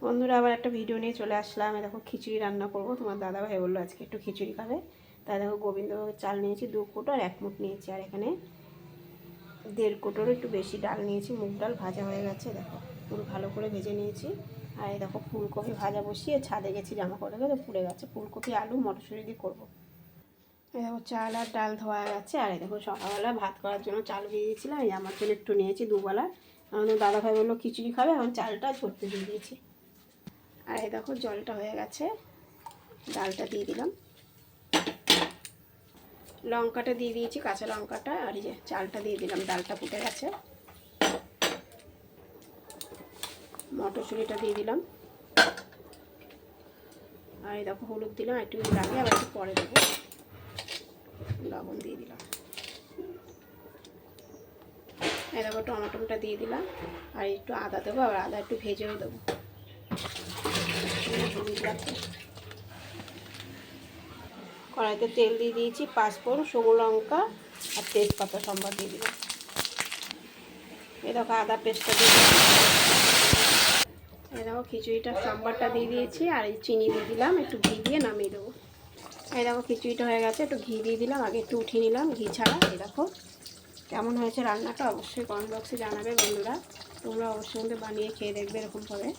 বন্ধুরা আবার একটা ভিডিও নিয়ে চলে আসলাম। দেখো খিচুড়ি রান্না করব। তোমার দাদাভাই বললো আজকে একটু খিচুড়ি খাবে, তাই দেখো গোবিন্দভোগের চাল নিয়েছি 2 কোটো আর 1 মুঠ নিয়েছি, আর এখানে 1.5 কোটোরও একটু বেশি ডাল নিয়েছি। মুগ ডাল ভাজা হয়ে গেছে, দেখো পুরো ভালো করে ভেজে নিয়েছি। আর এই দেখো ফুলকপি ভাজা বসিয়ে ছাদে গেছি জামা কাপড় তো পুড়ে গেছে। ফুলকপি আলু মটরশুঁটি দিয়ে করবো। এই দেখো চাল আর ডাল ধোয়া গেছে। আর এই দেখো সকালবেলা ভাত করার জন্য চাল দিয়ে দিয়েছিলাম, এই আমার জন্য একটু নিয়েছি 2 বেলা। আমাদের দাদাভাই বললো খিচুড়ি খাবে, এখন চালটা ঝরতে দিয়ে দিয়েছি। আর এই দেখো জলটা হয়ে গেছে, ডালটা দিয়ে দিলাম, লঙ্কাটা দিয়ে দিয়েছি কাঁচা লঙ্কাটা, আর এই যে চালটা দিয়ে দিলাম, ডালটা ফুটে গেছে। মটরশুঁটিটা দিয়ে দিলাম, আর এই দেখো হলুদ দিলাম, একটু লাগে আবার একটু পরে দেবো। লবণ দিয়ে দিলাম, এই দেখো টমেটোটা দিয়ে দিলাম, আর একটু আদা দেবো, আবার আদা একটু ভেজেও দেবো। কড়াইতে তেল দিয়ে দিয়েছি, 5 ফোড়ন, শুকনো লঙ্কা আর তেজপাতা সম্বার দিয়ে দিলাম। এই দেখো আদা পেস্টটা দিয়ে দিলাম। এই দেখো খিচুড়িটা সম্বারটা দিয়ে দিয়েছি, আর এই চিনি দিয়ে দিলাম, একটু ঘি দিয়ে নামিয়ে দেবো। এই দেখো খিচুড়িটা হয়ে গেছে, একটু ঘি দিয়ে দিলাম, আগে একটু উঠিয়ে নিলাম ঘি ছাড়া। এই দেখো কেমন হয়েছে রান্নাটা অবশ্যই কমেন্ট বক্সে জানাবে বন্ধুরা। তোমরা অবশ্যই বানিয়ে খেয়ে দেখবে এরকমভাবে।